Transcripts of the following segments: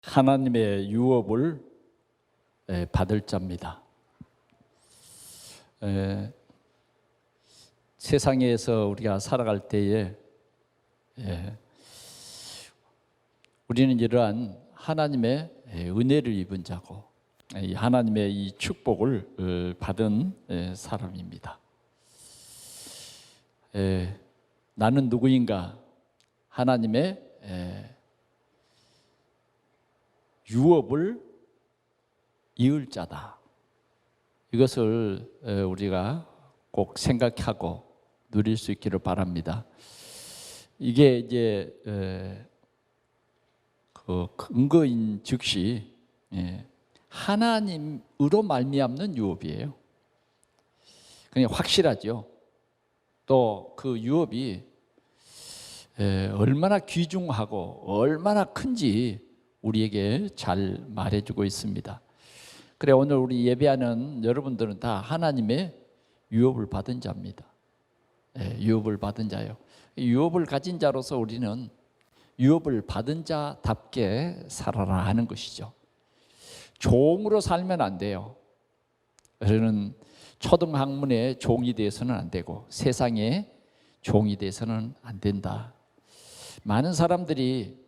하나님의 유업을 받을 자입니다. 세상에서 우리가 살아갈 때에 우리는 이러한 하나님의 은혜를 입은 자고 하나님의 이 축복을 받은 사람입니다. 나는 누구인가? 하나님의 유업을 이을 자다. 이것을 우리가 꼭 생각하고 누릴 수 있기를 바랍니다. 이게 이제 그 근거인 즉시 하나님으로 말미암는 유업이에요. 그냥 확실하죠. 또 그 유업이 얼마나 귀중하고 얼마나 큰지 우리에게 잘 말해주고 있습니다. 그래, 오늘 우리 예배하는 여러분들은 다 하나님의 유업을 받은 자입니다. 유업을 받은 자요. 유업을 가진 자로서 우리는 유업을 받은 자답게 살아라 하는 것이죠. 종으로 살면 안 돼요. 우리는 초등학문의 종이 되어서는 안 되고 세상의 종이 되어서는 안 된다. 많은 사람들이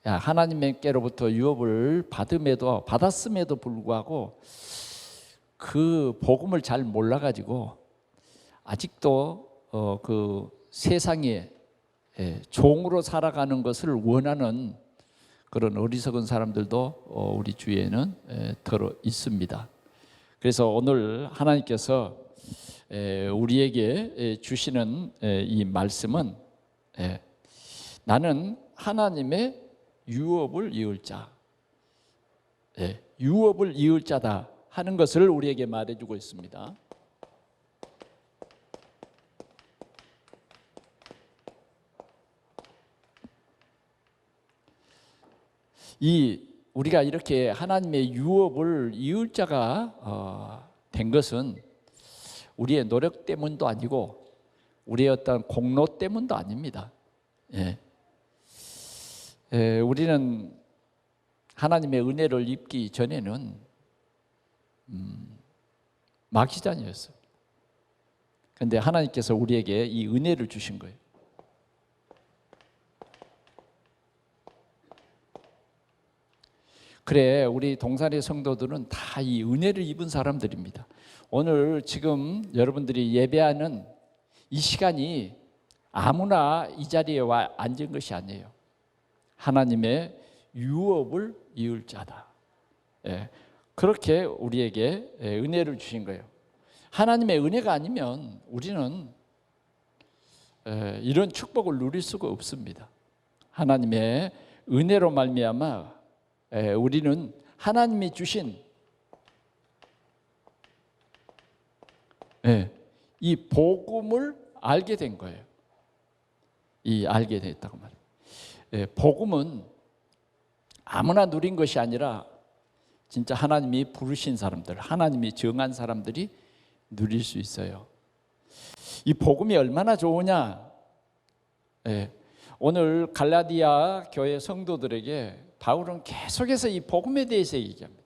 하나님께로부터 유업을 받았음에도 불구하고 그 복음을 잘 몰라가지고 아직도 그 세상에 종으로 살아가는 것을 원하는 그런 어리석은 사람들도 우리 주위에는 들어 있습니다. 그래서 오늘 하나님께서 우리에게 주시는 이 말씀은 나는 하나님의 유업을 이을 자, 유업을 이을 자다 하는 것을 우리에게 말해주고 있습니다. 우리가 이렇게 하나님의 유업을 이을 자가 된 것은 우리의 노력 때문도 아니고 우리의 어떤 공로 때문도 아닙니다. 우리는 하나님의 은혜를 입기 전에는 마귀자녀였어요. 그런데 하나님께서 우리에게 이 은혜를 주신 거예요. 그래, 우리 동산의 성도들은 다 이 은혜를 입은 사람들입니다. 오늘 지금 여러분들이 예배하는 이 시간이 아무나 이 자리에 와 앉은 것이 아니에요. 하나님의 유업을 이을 자다. 그렇게 우리에게 은혜를 주신 거예요. 하나님의 은혜가 아니면 우리는 이런 축복을 누릴 수가 없습니다. 하나님의 은혜로 말미암아 우리는 하나님이 주신 이 복음을 알게 된 거예요. 알게 됐다고 말해요. 복음은 아무나 누린 것이 아니라 진짜 하나님이 부르신 사람들, 하나님이 정한 사람들이 누릴 수 있어요. 이 복음이 얼마나 좋으냐? 오늘 갈라디아 교회 성도들에게 바울은 계속해서 이 복음에 대해서 얘기합니다.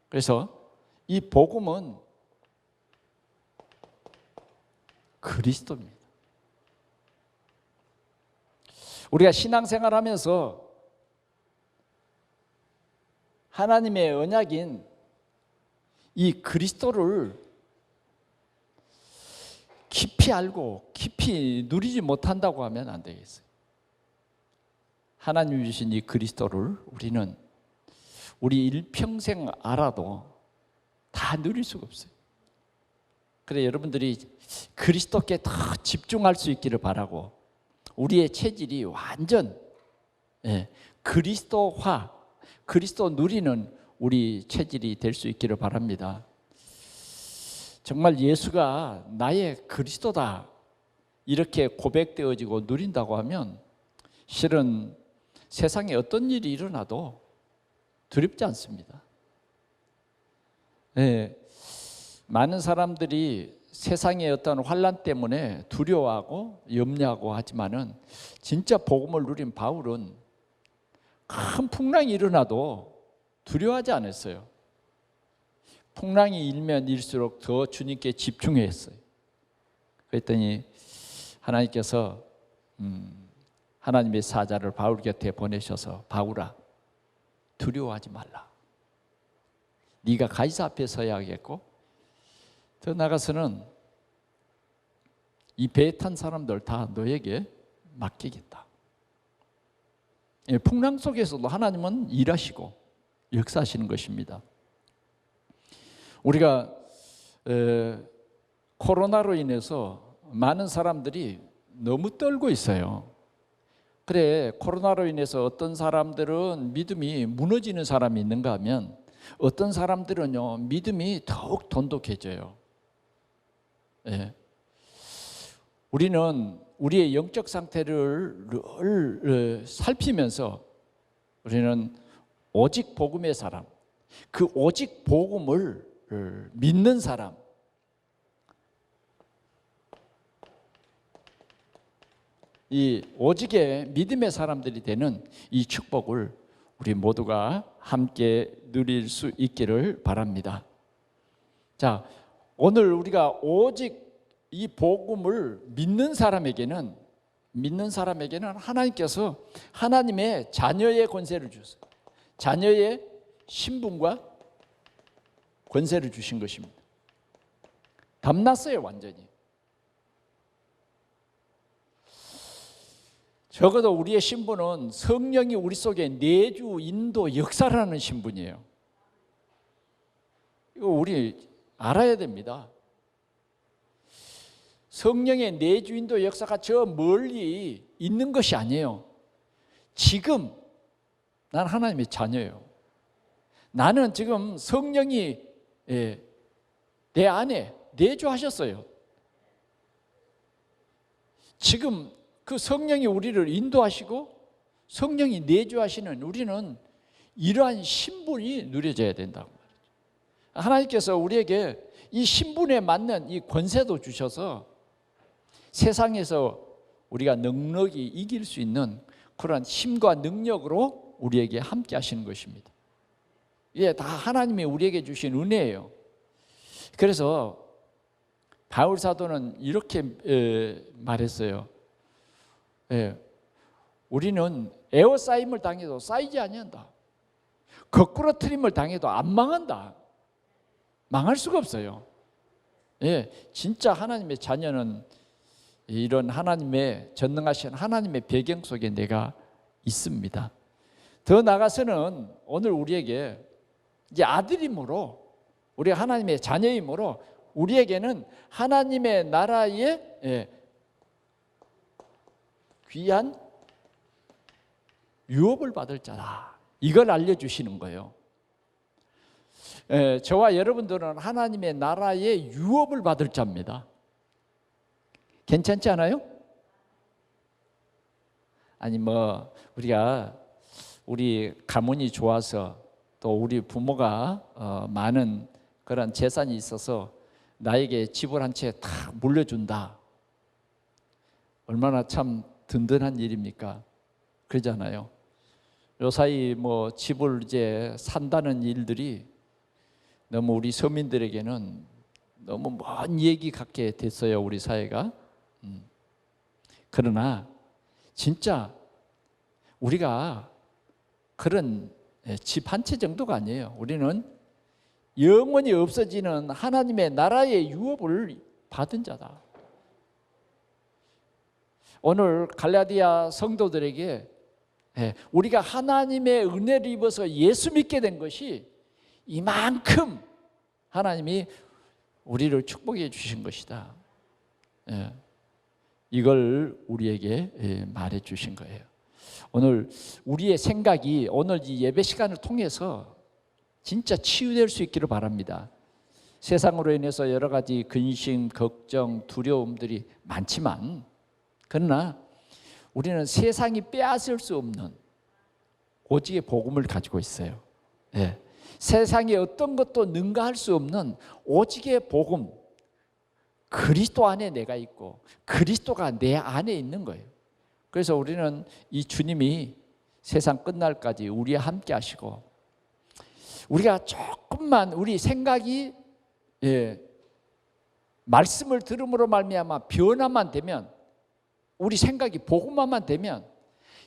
그래서 이 복음은 그리스도입니다. 우리가 신앙생활하면서 하나님의 언약인 이 그리스도를 깊이 알고 깊이 누리지 못한다고 하면 안 되겠어요. 하나님이 주신 이 그리스도를 우리는 우리 일평생 알아도 다 누릴 수가 없어요. 그래, 여러분들이 그리스도께 더 집중할 수 있기를 바라고 우리의 체질이 완전 그리스도화, 그리스도 누리는 우리 체질이 될 수 있기를 바랍니다. 정말 예수가 나의 그리스도다 이렇게 고백되어지고 누린다고 하면 실은 세상에 어떤 일이 일어나도 두렵지 않습니다. 많은 사람들이 세상의 어떤 환난 때문에 두려워하고 염려하고 하지만은 진짜 복음을 누린 바울은 큰 풍랑이 일어나도 두려워하지 않았어요. 풍랑이 일면 일수록 더 주님께 집중했어요. 그랬더니 하나님께서 하나님의 사자를 바울 곁에 보내셔서 바울아, 두려워하지 말라. 네가 가이사 앞에 서야겠고 더 나가서는 이 배에 탄 사람들 다 너에게 맡기겠다. 풍랑 속에서도 하나님은 일하시고 역사하시는 것입니다. 우리가 코로나로 인해서 많은 사람들이 너무 떨고 있어요. 그래, 코로나로 인해서 어떤 사람들은 믿음이 무너지는 사람이 있는가 하면 어떤 사람들은요, 믿음이 더욱 돈독해져요. 예. 우리는 우리의 영적 상태를 늘 살피면서 우리는 오직 복음의 사람, 그 오직 복음을 믿는 사람, 이 오직의 믿음의 사람들이 되는 이 축복을 우리 모두가 함께 누릴 수 있기를 바랍니다. 자, 오늘 우리가 오직 이 복음을 믿는 사람에게는 하나님께서 하나님의 자녀의 권세를 주셨어요. 자녀의 신분과 권세를 주신 것입니다. 담났어요, 완전히. 적어도 우리의 신분은 성령이 우리 속에 내주, 인도, 역사라는 신분이에요. 이거 우리 알아야 됩니다. 성령의 내주, 인도, 역사가 저 멀리 있는 것이 아니에요. 지금 난 하나님의 자녀예요. 나는 지금 성령이 내 안에 내주하셨어요. 지금 그 성령이 우리를 인도하시고 성령이 내주하시는 우리는 이러한 신분이 누려져야 된다고 말이죠. 하나님께서 우리에게 이 신분에 맞는 이 권세도 주셔서 세상에서 우리가 넉넉히 이길 수 있는 그런 힘과 능력으로 우리에게 함께 하시는 것입니다. 이게 다 하나님이 우리에게 주신 은혜예요. 그래서 바울 사도는 이렇게 말했어요. 우리는 에워싸임을 당해도 쌓이지 아니한다. 거꾸로 트림을 당해도 안 망한다. 망할 수가 없어요. 진짜 하나님의 자녀는 이런 하나님의 전능하신 하나님의 배경 속에 내가 있습니다. 더 나아가서는 오늘 우리에게 이제 아들임으로, 우리 하나님의 자녀임으로 우리에게는 하나님의 나라의 귀한 유업을 받을 자다. 이걸 알려주시는 거예요. 저와 여러분들은 하나님의 나라의 유업을 받을 자입니다. 괜찮지 않아요? 아니 우리가 우리 가문이 좋아서 또 우리 부모가 많은 그런 재산이 있어서 나에게 집을 한 채 다 물려준다. 얼마나 참 든든한 일입니까? 그러잖아요. 요사이 집을 이제 산다는 일들이 너무 우리 서민들에게는 너무 먼 얘기 같게 됐어요, 우리 사회가. 그러나 진짜 우리가 그런 집 한 채 정도가 아니에요. 우리는 영원히 없어지는 하나님의 나라의 유업을 받은 자다. 오늘 갈라디아 성도들에게 우리가 하나님의 은혜를 입어서 예수 믿게 된 것이 이만큼 하나님이 우리를 축복해 주신 것이다. 이걸 우리에게 말해 주신 거예요. 오늘 우리의 생각이 오늘 이 예배 시간을 통해서 진짜 치유될 수 있기를 바랍니다. 세상으로 인해서 여러 가지 근심, 걱정, 두려움들이 많지만 그러나 우리는 세상이 빼앗을 수 없는 오직의 복음을 가지고 있어요. 세상에 어떤 것도 능가할 수 없는 오직의 복음, 그리스도 안에 내가 있고 그리스도가 내 안에 있는 거예요. 그래서 우리는 이 주님이 세상 끝날까지 우리와 함께 하시고, 우리가 조금만 우리 생각이 말씀을 들음으로 말미암아 변화만 되면, 우리 생각이 복음화만 되면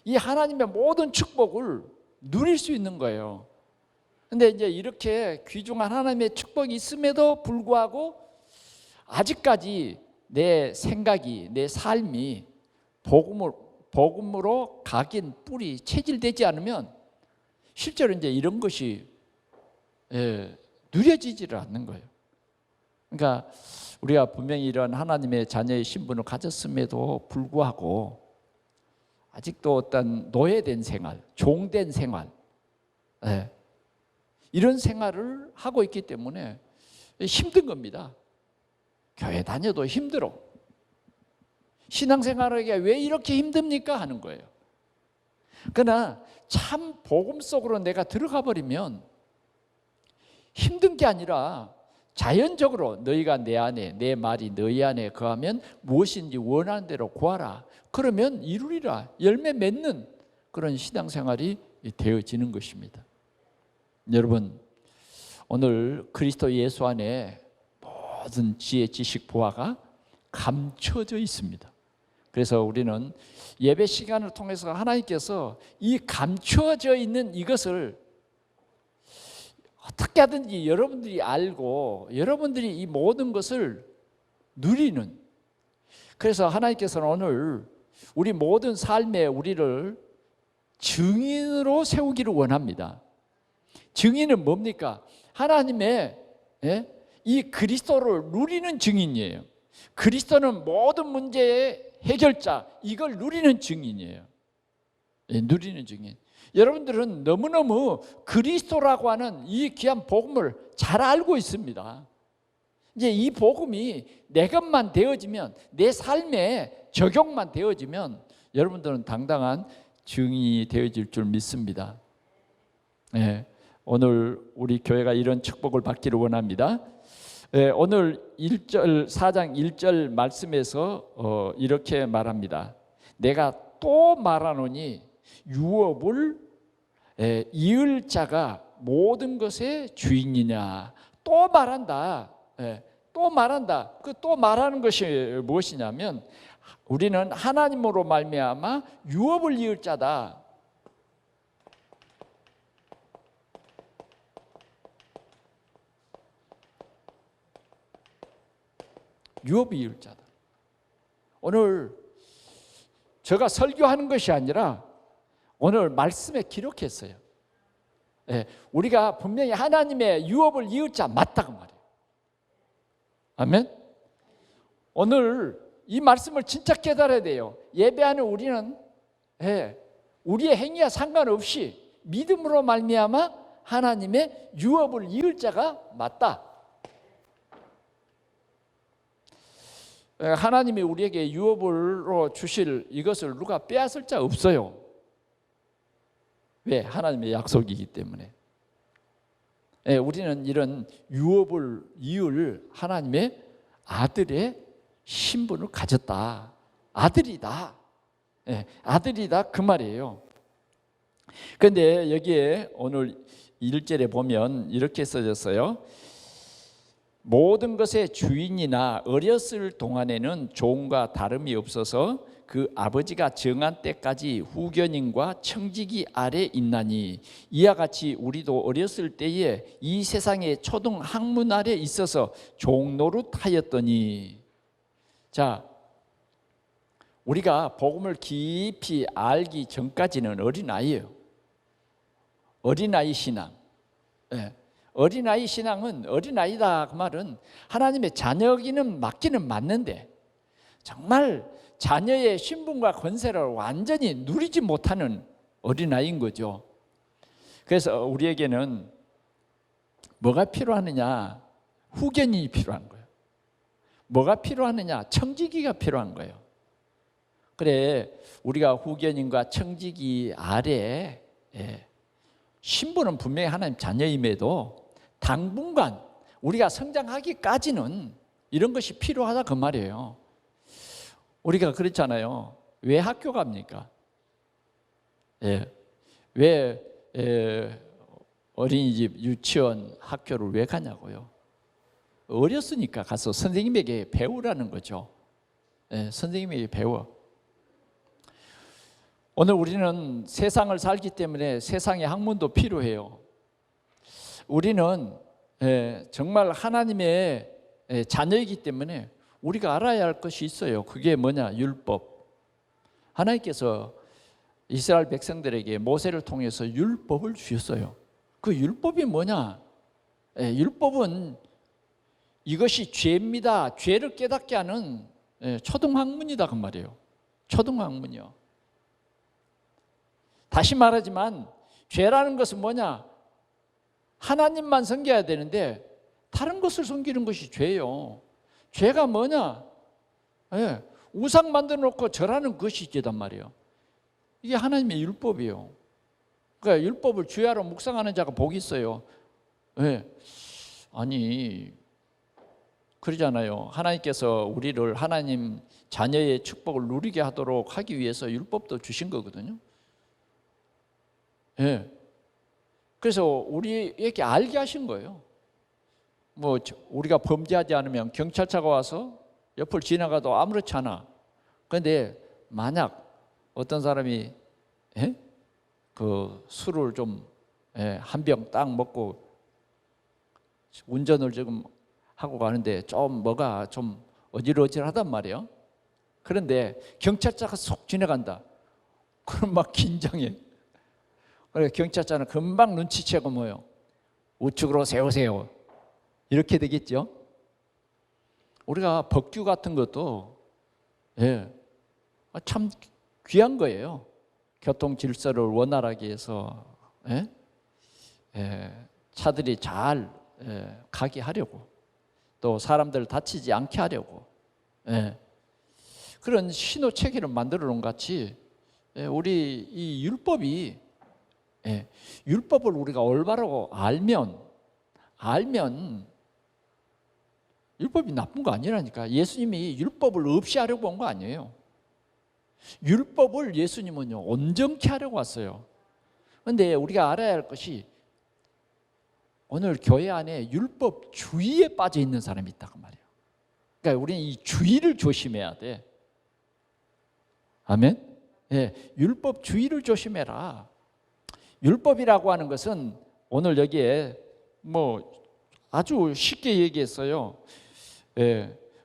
이 하나님의 모든 축복을 누릴 수 있는 거예요. 근데 이제 이렇게 귀중한 하나님의 축복이 있음에도 불구하고 아직까지 내 생각이, 내 삶이 복음으로 각인 뿌리 체질되지 않으면 실제로 이제 이런 것이 누려지지를 않는 거예요. 그러니까 우리가 분명히 이런 하나님의 자녀의 신분을 가졌음에도 불구하고 아직도 어떤 노예된 생활, 종된 생활, 이런 생활을 하고 있기 때문에 힘든 겁니다. 교회 다녀도 힘들어. 신앙생활하기가 왜 이렇게 힘듭니까? 하는 거예요. 그러나 참 복음 속으로 내가 들어가 버리면 힘든 게 아니라 자연적으로 너희가 내 안에, 내 말이 너희 안에 거하면 무엇인지 원하는 대로 구하라. 그러면 이루리라. 열매 맺는 그런 신앙생활이 되어지는 것입니다. 여러분, 오늘 그리스도 예수 안에 모든 지혜, 지식, 보화가 감춰져 있습니다. 그래서 우리는 예배 시간을 통해서 하나님께서 이 감춰져 있는 이것을 어떻게 하든지 여러분들이 알고 여러분들이 이 모든 것을 누리는, 그래서 하나님께서는 오늘 우리 모든 삶에 우리를 증인으로 세우기를 원합니다. 증인은 뭡니까? 하나님의 이 그리스도를 누리는 증인이에요. 그리스도는 모든 문제의 해결자, 이걸 누리는 증인이에요. 누리는 증인. 여러분들은 너무너무 그리스도라고 하는 이 귀한 복음을 잘 알고 있습니다. 이제 이 복음이 내 것만 되어지면, 내 삶에 적용만 되어지면 여러분들은 당당한 증인이 되어질 줄 믿습니다. 오늘 우리 교회가 이런 축복을 받기를 원합니다. 오늘 4장 1절 말씀에서 이렇게 말합니다. 내가 또 말하노니 유업을 이을 자가 모든 것의 주인이냐. 또 말한다. 또 말한다. 그 또 말하는 것이 무엇이냐면 우리는 하나님으로 말미암아 유업을 이을 자다. 유업을 이을 자다. 오늘 제가 설교하는 것이 아니라 오늘 말씀에 기록했어요. 우리가 분명히 하나님의 유업을 이을 자 맞다고 말이에요. 아멘. 오늘 이 말씀을 진짜 깨달아야 돼요. 예배하는 우리는 우리의 행위와 상관없이 믿음으로 말미암아 하나님의 유업을 이을 자가 맞다. 하나님이 우리에게 유업으로 주실 이것을 누가 빼앗을 자 없어요. 왜? 하나님의 약속이기 때문에. 우리는 이런 유업을 이을 하나님의 아들의 신분을 가졌다. 아들이다. 아들이다 그 말이에요. 그런데 여기에 오늘 1절에 보면 이렇게 써졌어요. 모든 것의 주인이나 어렸을 동안에는 종과 다름이 없어서 그 아버지가 정한 때까지 후견인과 청지기 아래 있나니 이와 같이 우리도 어렸을 때에 이 세상의 초등 학문 아래 있어서 종노릇하였더니. 자, 우리가 복음을 깊이 알기 전까지는 어린아이예요. 어린아이 신앙. 어린아이 신앙은 어린아이다 그 말은 하나님의 자녀기는 맞기는 맞는데 정말 자녀의 신분과 권세를 완전히 누리지 못하는 어린아이인 거죠. 그래서 우리에게는 뭐가 필요하느냐? 후견인이 필요한 거예요. 뭐가 필요하느냐? 청지기가 필요한 거예요. 그래, 우리가 후견인과 청지기 아래 신분은 분명히 하나님 자녀임에도 당분간 우리가 성장하기까지는 이런 것이 필요하다 그 말이에요. 우리가 그렇잖아요. 왜 학교 갑니까? 왜 어린이집, 유치원, 학교를 왜 가냐고요? 어렸으니까 가서 선생님에게 배우라는 거죠. 선생님에게 배워. 오늘 우리는 세상을 살기 때문에 세상의 학문도 필요해요. 우리는 정말 하나님의 자녀이기 때문에 우리가 알아야 할 것이 있어요. 그게 뭐냐? 율법. 하나님께서 이스라엘 백성들에게 모세를 통해서 율법을 주셨어요. 그 율법이 뭐냐? 율법은 이것이 죄입니다. 죄를 깨닫게 하는 초등학문이다 그 말이에요. 초등학문이요. 다시 말하지만 죄라는 것은 뭐냐? 하나님만 섬겨야 되는데 다른 것을 섬기는 것이 죄예요. 죄가 뭐냐? 우상 만들어 놓고 절하는 것이 죄단 말이에요. 이게 하나님의 율법이에요. 그러니까 율법을 주야로 묵상하는 자가 복이 있어요. 아니 그러잖아요. 하나님께서 우리를 하나님 자녀의 축복을 누리게 하도록 하기 위해서 율법도 주신 거거든요. 그래서 우리에게 알게 하신 거예요. 뭐 우리가 범죄하지 않으면 경찰차가 와서 옆을 지나가도 아무렇지 않아. 그런데 만약 어떤 사람이 그 술을 좀 한 병 딱 먹고 운전을 지금 하고 가는데 좀 뭐가 좀 어질어질하단 말이에요. 그런데 경찰차가 쏙 지나간다. 그럼 막 긴장해. 그래 경찰차는 금방 눈치채고 뭐요? 우측으로 세우세요. 이렇게 되겠죠. 우리가 법규 같은 것도 참 귀한 거예요. 교통 질서를 원활하게 해서 차들이 잘 가게 하려고, 또 사람들 다치지 않게 하려고 그런 신호 체계를 만들어 놓은 같이 우리 이 율법이 율법을 우리가 올바르고 알면 율법이 나쁜 거 아니라니까. 예수님이 율법을 없이 하려고 온 거 아니에요. 율법을 예수님은요 온전케 하려고 왔어요. 그런데 우리가 알아야 할 것이 오늘 교회 안에 율법주의에 빠져 있는 사람이 있다고 말이에요. 그러니까 우리는 이 주의를 조심해야 돼. 아멘? 율법주의를 조심해라. 율법이라고 하는 것은 오늘 여기에 뭐 아주 쉽게 얘기했어요.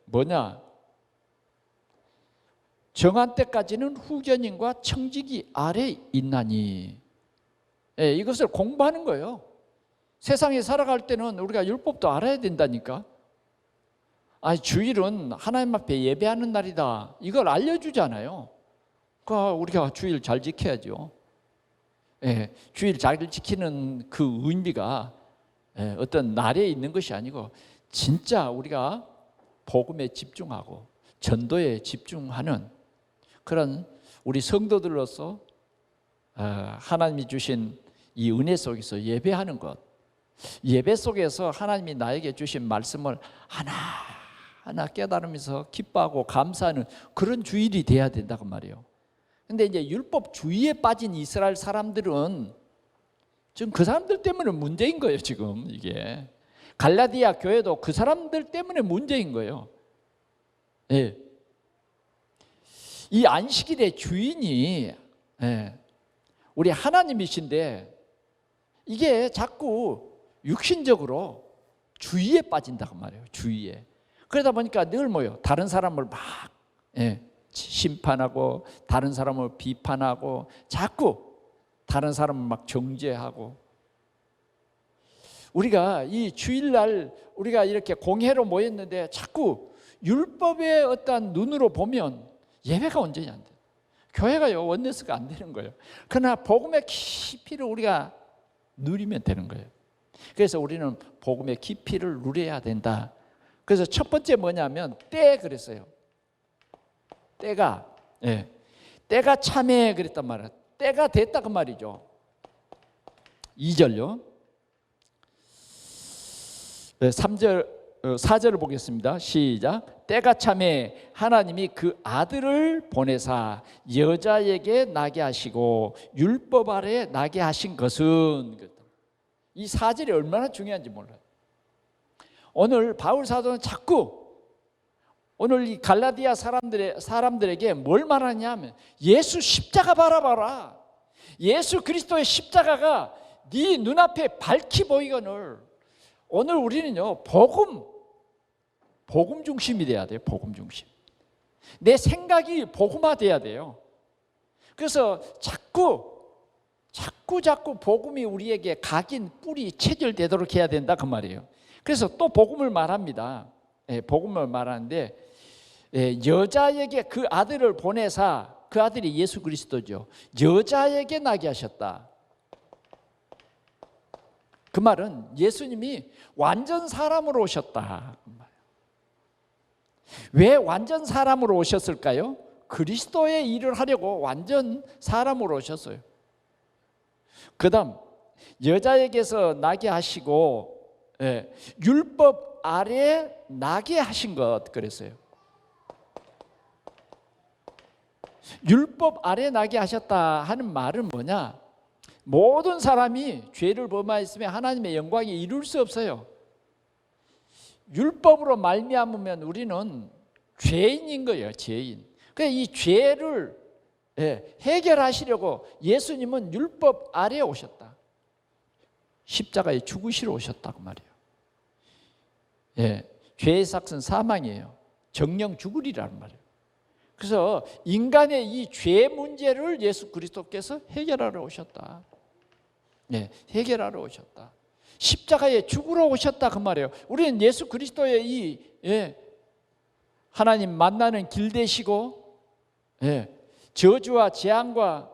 뭐냐? 정한 때까지는 후견인과 청지기 아래 있나니. 이것을 공부하는 거예요. 세상에 살아갈 때는 우리가 율법도 알아야 된다니까. 주일은 하나님 앞에 예배하는 날이다. 이걸 알려주잖아요. 그러니까 우리가 주일 잘 지켜야죠. 주일 잘 지키는 그 의미가 어떤 날에 있는 것이 아니고 진짜 우리가 복음에 집중하고 전도에 집중하는 그런 우리 성도들로서 하나님이 주신 이 은혜 속에서 예배하는 것, 예배 속에서 하나님이 나에게 주신 말씀을 하나하나 깨달으면서 기뻐하고 감사하는 그런 주일이 돼야 된다고 말이에요. 근데 이제 율법주의에 빠진 이스라엘 사람들은 지금 그 사람들 때문에 문제인 거예요. 지금 이게 갈라디아 교회도 그 사람들 때문에 문제인 거예요. 이 안식일의 주인이 우리 하나님이신데 이게 자꾸 육신적으로 주의에 빠진다고 말이에요. 주의에. 그러다 보니까 늘 뭐요? 다른 사람을 막 심판하고 다른 사람을 비판하고 자꾸 다른 사람을 막 정죄하고. 우리가 이 주일날 우리가 이렇게 공회로 모였는데 자꾸 율법의 어떤 눈으로 보면 예배가 온전히 안 돼요. 교회가요 원네스가 안 되는 거예요. 그러나 복음의 깊이를 우리가 누리면 되는 거예요. 그래서 우리는 복음의 깊이를 누려야 된다. 그래서 첫 번째 뭐냐면 때 그랬어요. 때가 참해 그랬단 말이에요. 때가 됐다 그 말이죠. 2절요. 3절 4절을 보겠습니다. 시작. 때가 참에 하나님이 그 아들을 보내사 여자에게 나게 하시고 율법 아래 나게 하신 것은, 이 4절이 얼마나 중요한지 몰라요. 오늘 바울 사도는 자꾸 오늘 이 갈라디아 사람들에게 뭘 말하냐면 예수 십자가 바라봐라. 예수 그리스도의 십자가가 네 눈앞에 밝히 보이거늘. 오늘 우리는요, 복음 중심이 돼야 돼요. 복음 중심. 내 생각이 복음화돼야 돼요. 그래서 자꾸 복음이 우리에게 각인 뿌리 체결되도록 해야 된다 그 말이에요. 그래서 또 복음을 말합니다. 복음을 말하는데 여자에게 그 아들을 보내사, 그 아들이 예수 그리스도죠. 여자에게 나게 하셨다. 그 말은 예수님이 완전 사람으로 오셨다. 왜 완전 사람으로 오셨을까요? 그리스도의 일을 하려고 완전 사람으로 오셨어요. 그 다음 여자에게서 나게 하시고 율법 아래 나게 하신 것 그랬어요. 율법 아래 나게 하셨다 하는 말은 뭐냐? 모든 사람이 죄를 범하였으면 하나님의 영광에 이룰 수 없어요. 율법으로 말미암으면 우리는 죄인인 거예요. 죄인. 그래서 이 죄를 해결하시려고 예수님은 율법 아래에 오셨다. 십자가에 죽으시러 오셨다 그 말이에요. 죄의 삭은 사망이에요. 정령 죽으리라는 말이에요. 그래서 인간의 이 죄 문제를 예수 그리스도께서 해결하러 오셨다. 해결하러 오셨다. 십자가에 죽으러 오셨다 그 말이에요. 우리는 예수 그리스도의 이 하나님 만나는 길 되시고 저주와 재앙과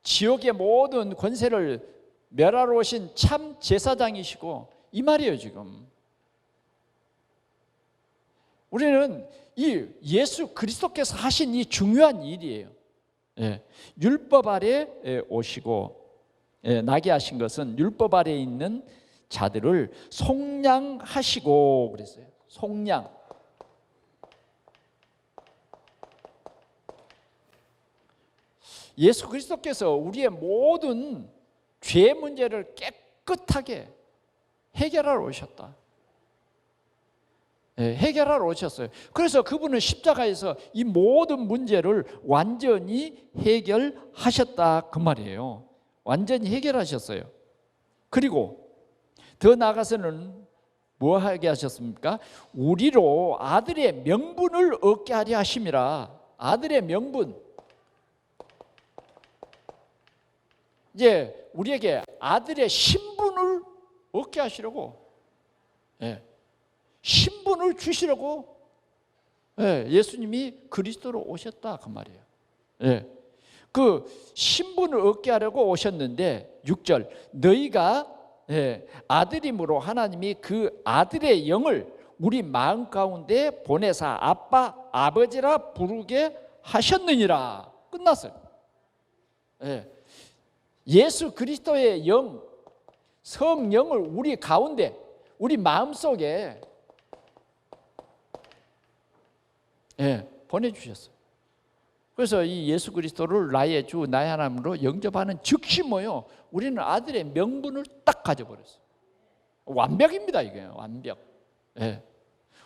지옥의 모든 권세를 멸하러 오신 참 제사장이시고 이 말이에요. 지금 우리는 이 예수 그리스도께서 하신 이 중요한 일이에요. 율법 아래 오시고 나게 하신 것은 율법 아래에 있는 자들을 속량하시고 그랬어요. 속량. 예수 그리스도께서 우리의 모든 죄 문제를 깨끗하게 해결하러 오셨다. 해결하러 오셨어요. 그래서 그분은 십자가에서 이 모든 문제를 완전히 해결하셨다 그 말이에요. 완전히 해결하셨어요. 그리고 더 나아가서는 뭐 하게 하셨습니까? 우리로 아들의 명분을 얻게 하려 하심이라. 아들의 명분. 이제 우리에게 아들의 신분을 얻게 하시려고 신분을 주시려고 예수님이 그리스도로 오셨다 그 말이에요. 그 신분을 얻게 하려고 오셨는데 6절 너희가 아들임으로 하나님이 그 아들의 영을 우리 마음 가운데 보내사 아빠 아버지라 부르게 하셨느니라. 끝났어요. 예수 그리스도의 영 성령을 우리 가운데 우리 마음속에 보내주셨어요. 그래서 이 예수 그리스도를 나의 주 나의 하나님으로 영접하는 즉시 뭐요? 우리는 아들의 명분을 딱 가져버렸어요. 완벽입니다. 이게 완벽.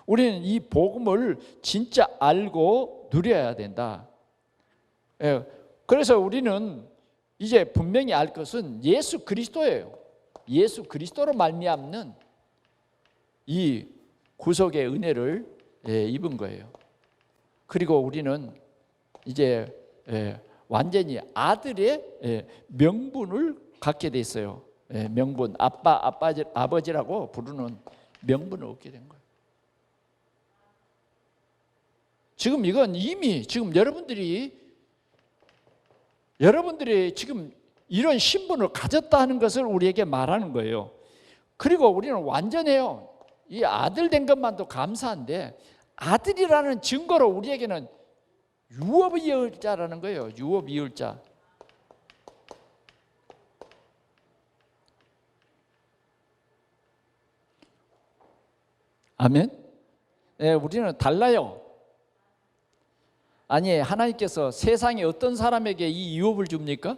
우리는 이 복음을 진짜 알고 누려야 된다. 그래서 우리는 이제 분명히 알 것은 예수 그리스도예요. 예수 그리스도로 말미암는 이 구속의 은혜를 입은 거예요. 그리고 우리는 이제 완전히 아들의 명분을 갖게 돼 있어요. 명분, 아버지라고 부르는 명분을 얻게 된 거예요. 지금 이건 이미 지금 여러분들이 지금 이런 신분을 가졌다 하는 것을 우리에게 말하는 거예요. 그리고 우리는 완전해요. 이 아들 된 것만도 감사한데 아들이라는 증거로 우리에게는 유업이을자라는 거예요. 유업이을자. 아멘. 우리는 달라요. 아니, 하나님께서 세상에 어떤 사람에게 이 유업을 줍니까?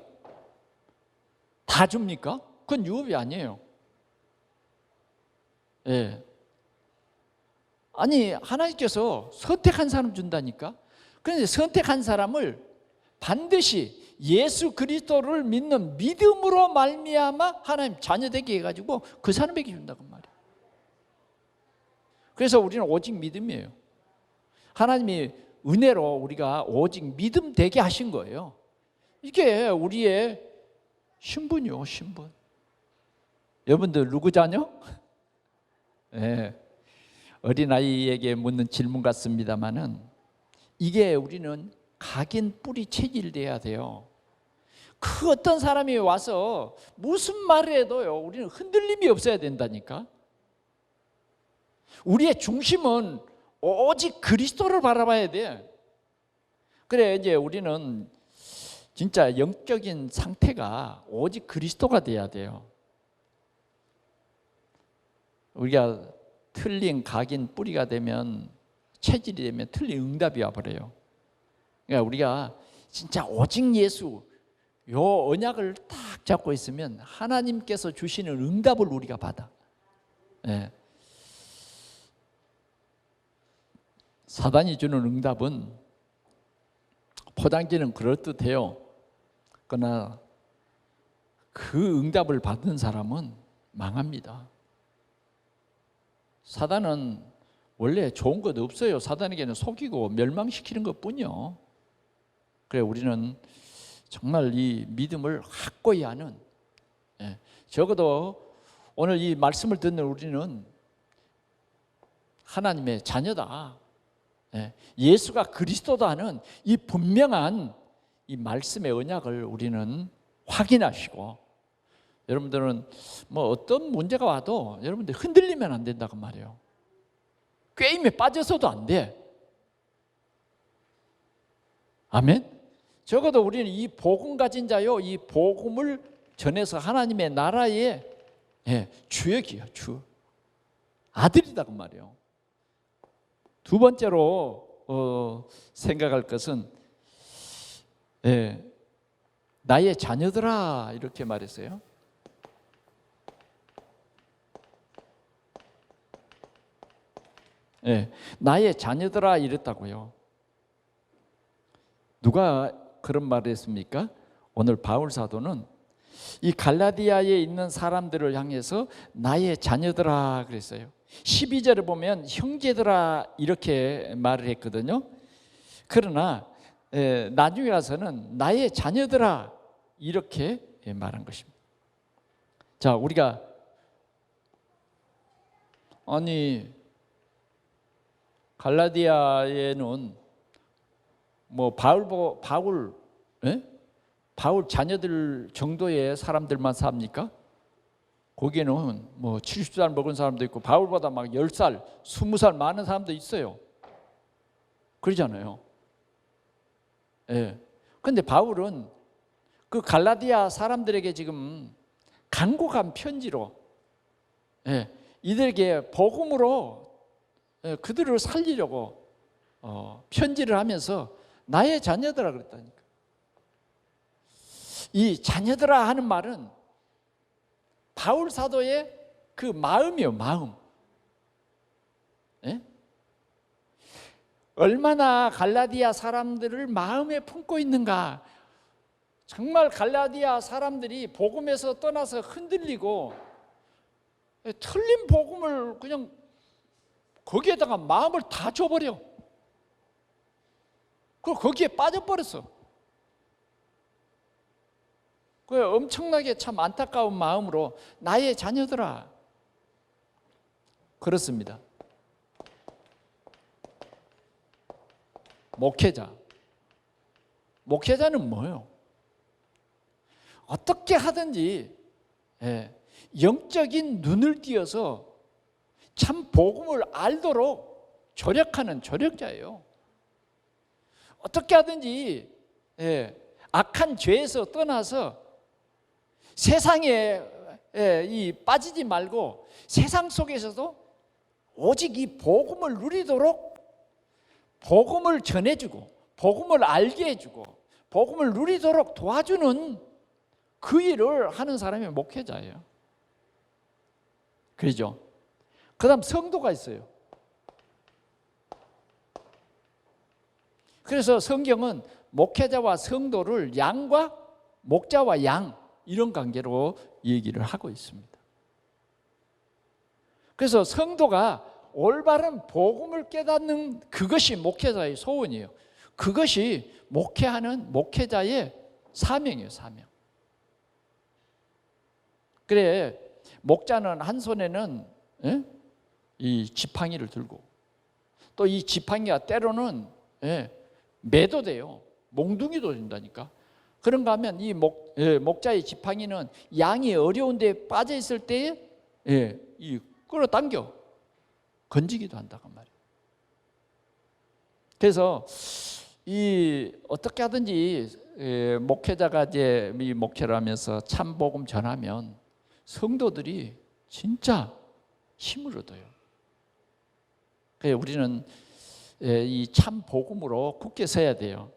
다 줍니까? 그건 유업이 아니에요. 예. 아니, 하나님께서 선택한 사람 준다니까. 그런데 선택한 사람을 반드시 예수 그리스도를 믿는 믿음으로 말미암아 하나님 자녀되게 해가지고 그 사람에게 준다고 말이에요. 그래서 우리는 오직 믿음이에요. 하나님이 은혜로 우리가 오직 믿음 되게 하신 거예요. 이게 우리의 신분이요, 신분. 여러분들 누구 자녀? 네. 어린아이에게 묻는 질문 같습니다만은 이게 우리는 각인 뿌리 체질돼야 돼요. 그 어떤 사람이 와서 무슨 말을 해도요, 우리는 흔들림이 없어야 된다니까. 우리의 중심은 오직 그리스도를 바라봐야 돼. 그래, 이제 우리는 진짜 영적인 상태가 오직 그리스도가 돼야 돼요. 우리가 틀린 각인 뿌리가 되면, 체질이 되면 틀린 응답이 와버려요. 그러니까 우리가 진짜 오직 예수, 요 언약을 딱 잡고 있으면 하나님께서 주시는 응답을 우리가 받아. 예. 사단이 주는 응답은 포장지는 그럴듯해요. 그러나 그 응답을 받은 사람은 망합니다. 사단은 원래 좋은 것 없어요. 사단에게는 속이고 멸망시키는 것뿐이요. 그래, 우리는 정말 이 믿음을 확고히 하는, 적어도 오늘 이 말씀을 듣는 우리는 하나님의 자녀다, 예수가 그리스도다 하는 이 분명한 이 말씀의 언약을 우리는 확인하시고, 여러분들은 뭐 어떤 문제가 와도 여러분들 흔들리면 안 된다고 말이에요. 꾀임에 빠져서도 안 돼. 아멘. 적어도 우리는 이 복음 가진 자요, 이 복음을 전해서 하나님의 나라의 주역이야, 주 아들이다고 말이에요. 두 번째로 생각할 것은 나의 자녀들아, 이렇게 말했어요. 나의 자녀들아 이랬다고요. 누가 그런 말을 했습니까? 오늘 바울 사도는 이 갈라디아에 있는 사람들을 향해서 나의 자녀들아 그랬어요. 12절에 보면 형제들아 이렇게 말을 했거든요. 그러나 나중에 가서는 나의 자녀들아 이렇게 말한 것입니다. 자, 우리가 아니 갈라디아에는 뭐 바울 자녀들 정도의 사람들만 삽니까? 거기에는 뭐 70살 먹은 사람도 있고 바울보다 막 10살, 20살 많은 사람도 있어요. 그러잖아요. 근데 바울은 그 갈라디아 사람들에게 지금 간곡한 편지로 이들에게 복음으로 그들을 살리려고 편지를 하면서 나의 자녀들아 그랬다니까. 이 자녀들아 하는 말은 바울 사도의 그 마음이요, 마음. 얼마나 갈라디아 사람들을 마음에 품고 있는가. 정말 갈라디아 사람들이 복음에서 떠나서 흔들리고 틀린 복음을 그냥 거기에다가 마음을 다 줘버려. 그리고 거기에 빠져버렸어. 그 엄청나게 참 안타까운 마음으로 나의 자녀들아. 그렇습니다. 목회자는 뭐예요? 어떻게 하든지 영적인 눈을 띄어서 참 복음을 알도록 조력하는 조력자예요. 어떻게 하든지 악한 죄에서 떠나서 세상에 빠지지 말고 세상 속에서도 오직 이 복음을 누리도록 복음을 전해주고 복음을 알게 해주고 복음을 누리도록 도와주는 그 일을 하는 사람이 목회자예요. 그렇죠? 그 다음 성도가 있어요. 그래서 성경은 목회자와 성도를 양과 목자와 양 이런 관계로 얘기를 하고 있습니다. 그래서 성도가 올바른 복음을 깨닫는 그것이 목회자의 소원이에요. 그것이 목회하는 목회자의 사명이에요. 사명. 그래 목자는 한 손에는 이 지팡이를 들고 또 이 지팡이가 때로는 매도 돼요. 몽둥이도 된다니까. 그런가 하면 이 목자의 지팡이는 양이 어려운 데 빠져 있을 때에 이 끌어당겨 건지기도 한다고 말이에요. 그래서 이 어떻게 하든지 목회자가 이제 이 목회를 하면서 참 복음 전하면 성도들이 진짜 힘을 얻어요. 그래서 우리는 이 참 복음으로 굳게 서야 돼요.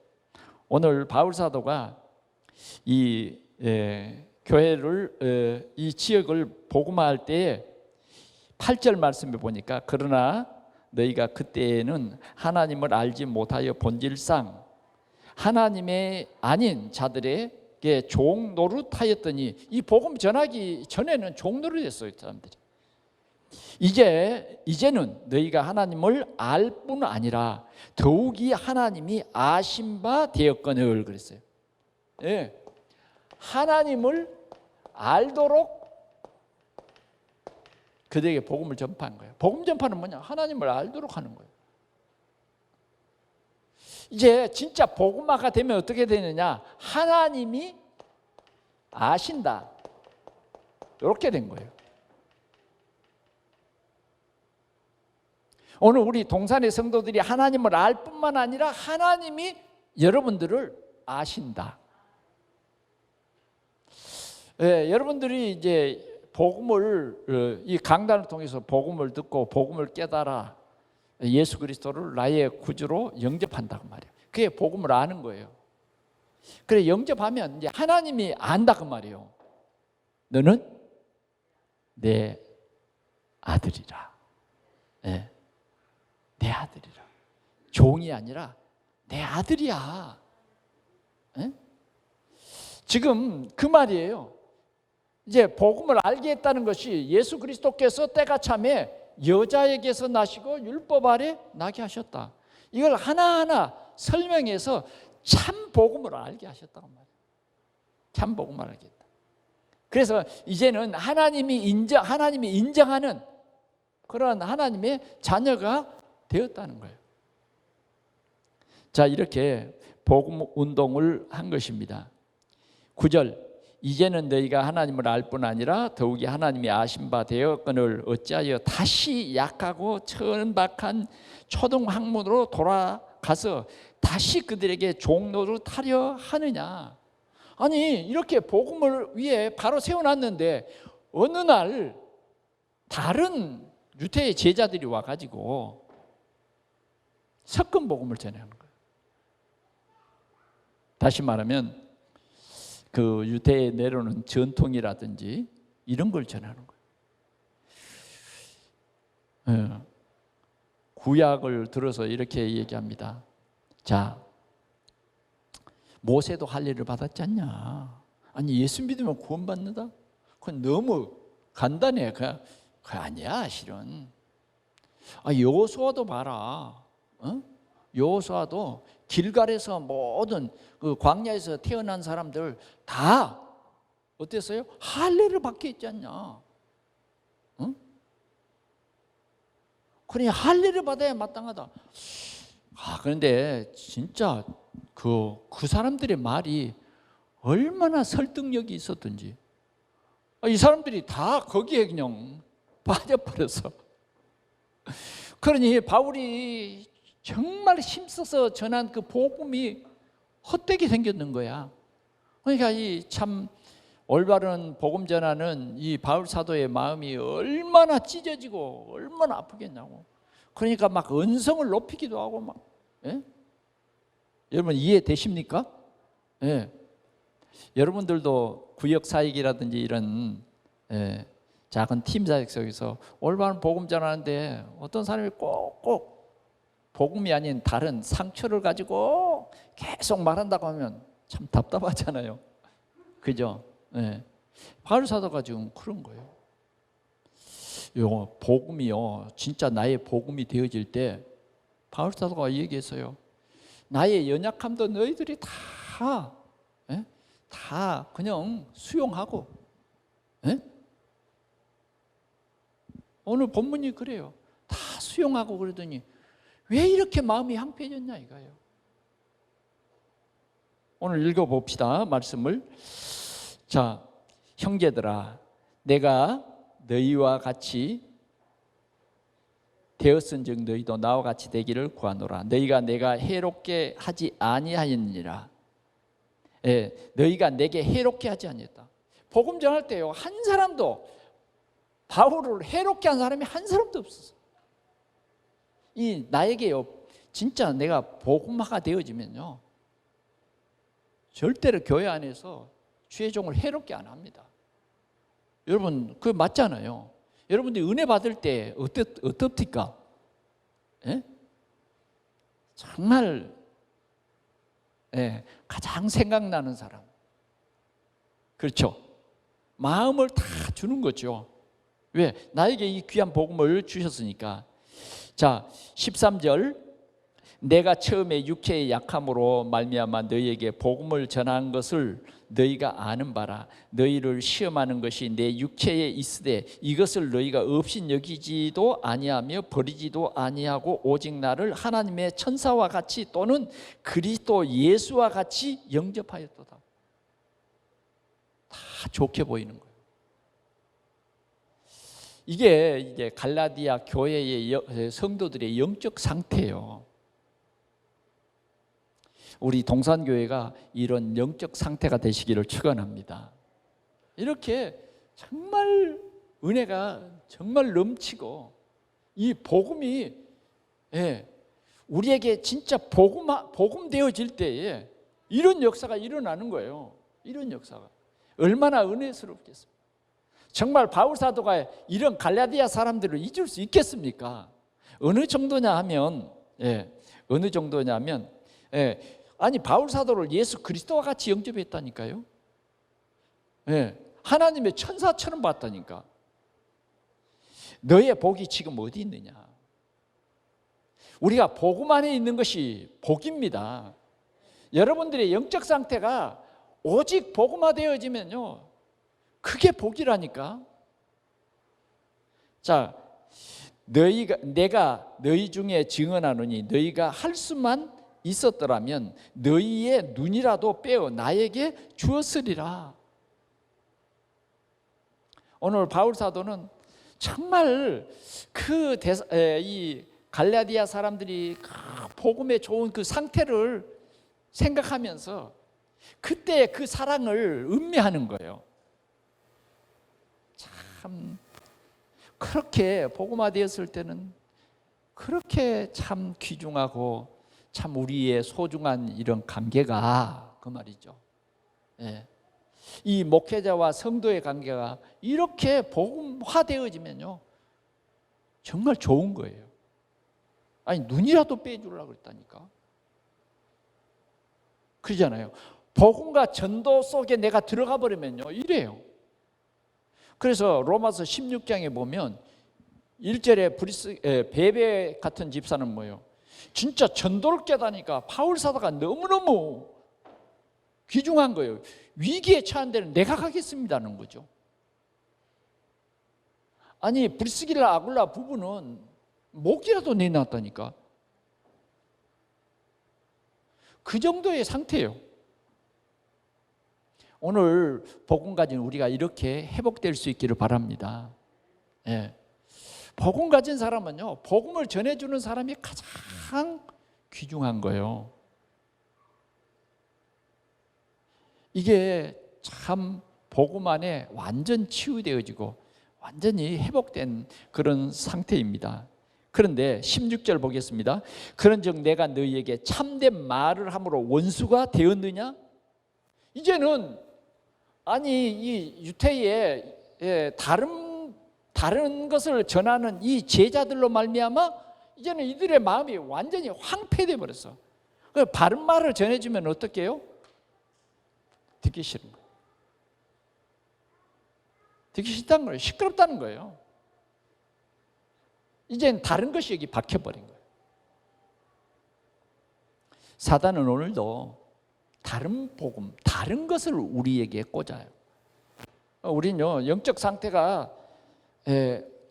오늘 바울 사도가 이 교회를 이 지역을 복음화할 때 8절 말씀에 보니까 그러나 너희가 그때에는 하나님을 알지 못하여 본질상 하나님의 아닌 자들에게 종 노릇하였더니 이 복음 전하기 전에는 종 노릇했어요. 사람들이. 이제는 너희가 하나님을 알 뿐 아니라 더욱이 하나님이 아신 바 되었거늘 그랬어요. 예, 하나님을 알도록 그들에게 복음을 전파한 거예요. 복음 전파는 뭐냐? 하나님을 알도록 하는 거예요. 이제 진짜 복음화가 되면 어떻게 되느냐? 하나님이 아신다. 이렇게 된 거예요. 오늘 우리 동산의 성도들이 하나님을 알 뿐만 아니라 하나님이 여러분들을 아신다. 여러분들이 이제 복음을 이 강단을 통해서 복음을 듣고 복음을 깨달아 예수 그리스도를 나의 구주로 영접한다고 말이에요. 그게 복음을 아는 거예요. 그래 영접하면 이제 하나님이 안다고 말이에요. 너는 내 아들이라. 네. 내 아들이라. 종이 아니라 내 아들이야. 네? 지금 그 말이에요. 이제 복음을 알게 했다는 것이 예수 그리스도께서 때가 참에 여자에게서 나시고 율법 아래 나게 하셨다. 이걸 하나하나 설명해서 참 복음을 알게 하셨다고 말이에요. 참 복음을 알게 했다. 그래서 이제는 하나님이 인정하는 그런 하나님의 자녀가 되었다는 거예요. 자, 이렇게 복음 운동을 한 것입니다. 9절 이제는 너희가 하나님을 알 뿐 아니라 더욱이 하나님이 아신 바 되었거늘 어찌하여 다시 약하고 천박한 초등 학문으로 돌아가서 다시 그들에게 종로를 타려 하느냐. 아니 이렇게 복음을 위해 바로 세워놨는데 어느 날 다른 유대의 제자들이 와가지고 섞은 복음을 전하는 거예요. 다시 말하면 그 유대에 내려오는 전통이라든지 이런 걸 전하는 거예요. 구약을 들어서 이렇게 얘기합니다. 자, 모세도 할례를 받았지 않냐? 아니 예수 믿으면 구원받는다? 그건 너무 간단해. 그거 아니야 실은. 여호수아도 봐라. 여호수아도 길갈에서 모든 그 광야에서 태어난 사람들 다 어땠어요? 할례를 받게 있지 않냐? 응? 그러니 할례를 받아야 마땅하다. 그런데 진짜 그 사람들의 말이 얼마나 설득력이 있었던지. 이 사람들이 다 거기에 그냥 빠져버려서. 그러니 바울이 정말 힘써서 전한 그 복음이 헛되게 생겼는 거야. 그러니까 이 참 올바른 복음 전하는 이 바울 사도의 마음이 얼마나 찢어지고 얼마나 아프겠냐고. 그러니까 막 언성을 높이기도 하고 막. 예? 여러분 이해되십니까? 예. 여러분들도 구역 사역이라든지 이런 작은 팀 사역 속에서 올바른 복음 전하는데 어떤 사람이 꼭 복음이 아닌 다른 상처를 가지고 계속 말한다고 하면 참 답답하잖아요. 그죠? 네. 바울 사도가 지금 그런 거예요. 요 복음이요, 진짜 나의 복음이 되어질 때 바울 사도가 얘기했어요. 나의 연약함도 너희들이 다 그냥 수용하고. 오늘 본문이 그래요. 다 수용하고 그러더니 왜 이렇게 마음이 황폐해졌냐 이거예요. 오늘 읽어봅시다 말씀을. 자, 형제들아, 내가 너희와 같이 되었은즉 너희도 나와 같이 되기를 구하노라. 너희가 내가 해롭게 하지 아니하였느니라. 너희가 내게 해롭게 하지 아니했다. 복음 전할 때요, 한 사람도 바울을 해롭게 한 사람이 한 사람도 없었어. 이 나에게요, 진짜 내가 복음화가 되어지면요, 절대로 교회 안에서 주의 종을 해롭게 안 합니다. 여러분 그거 맞잖아요. 여러분들이 은혜 받을 때 어떻습니까? 정말 가장 생각나는 사람, 그렇죠? 마음을 다 주는 거죠. 왜? 나에게 이 귀한 복음을 주셨으니까. 자, 13절, 내가 처음에 육체의 약함으로 말미암아 너희에게 복음을 전한 것을 너희가 아는 바라. 너희를 시험하는 것이 내 육체에 있으되 이것을 너희가 없인 여기지도 아니하며 버리지도 아니하고 오직 나를 하나님의 천사와 같이 또는 그리스도 예수와 같이 영접하였도다. 다 좋게 보이는 거예요. 이게 갈라디아 교회의 성도들의 영적 상태예요. 우리 동산교회가 이런 영적 상태가 되시기를 축원합니다. 이렇게 정말 은혜가 정말 넘치고 이 복음이 우리에게 진짜 복음 되어질 때에 이런 역사가 일어나는 거예요. 이런 역사가 얼마나 은혜스럽겠습니까? 정말 바울 사도가 이런 갈라디아 사람들을 잊을 수 있겠습니까? 어느 정도냐면 아니 바울 사도를 예수 그리스도와 같이 영접했다니까요. 하나님의 천사처럼 봤다니까. 너의 복이 지금 어디 있느냐? 우리가 복음 안에 있는 것이 복입니다. 여러분들의 영적 상태가 오직 복음화되어지면요, 그게 복이라니까. 자, 내가 너희 중에 증언하노니 너희가 할 수만 있었더라면 너희의 눈이라도 빼어 나에게 주었으리라. 오늘 바울 사도는 정말 이 갈라디아 사람들이 복음에 좋은 그 상태를 생각하면서 그때 그 사랑을 음미하는 거예요. 참 그렇게 복음화되었을 때는 그렇게 참 귀중하고 참 우리의 소중한 이런 관계가 그 말이죠. 이 목회자와 성도의 관계가 이렇게 복음화되어지면요, 정말 좋은 거예요. 아니 눈이라도 빼주려고 그랬다니까. 그러잖아요. 복음과 전도 속에 내가 들어가 버리면요, 이래요. 그래서 로마서 16장에 보면 1절에 베베 같은 집사는 뭐예요? 진짜 전도를 깨다니까 바울 사도가 너무너무 귀중한 거예요. 위기에 처한 데는 내가 가겠습니다는 거죠. 아니 브리스길라 아굴라 부부는 목이라도 내놨다니까. 그 정도의 상태예요. 오늘 복음 가진 우리가 이렇게 회복될 수 있기를 바랍니다. 복음 가진 사람은요, 복음을 전해주는 사람이 가장 귀중한 거예요. 이게 참 복음 안에 완전 치유되어지고 완전히 회복된 그런 상태입니다. 그런데 16절 보겠습니다. 그런즉 내가 너희에게 참된 말을 함으로 원수가 되었느냐? 이제는 아니 이 유태의 다른 것을 전하는 이 제자들로 말미암아 이제는 이들의 마음이 완전히 황폐돼 버렸어. 그 바른 말을 전해주면 어떻게 해요? 듣기 싫은 거예요. 듣기 싫다는 거예요. 시끄럽다는 거예요. 이젠 다른 것이 여기 박혀버린 거예요. 사단은 오늘도 다른 복음, 다른 것을 우리에게 꽂아요. 우리는요, 영적 상태가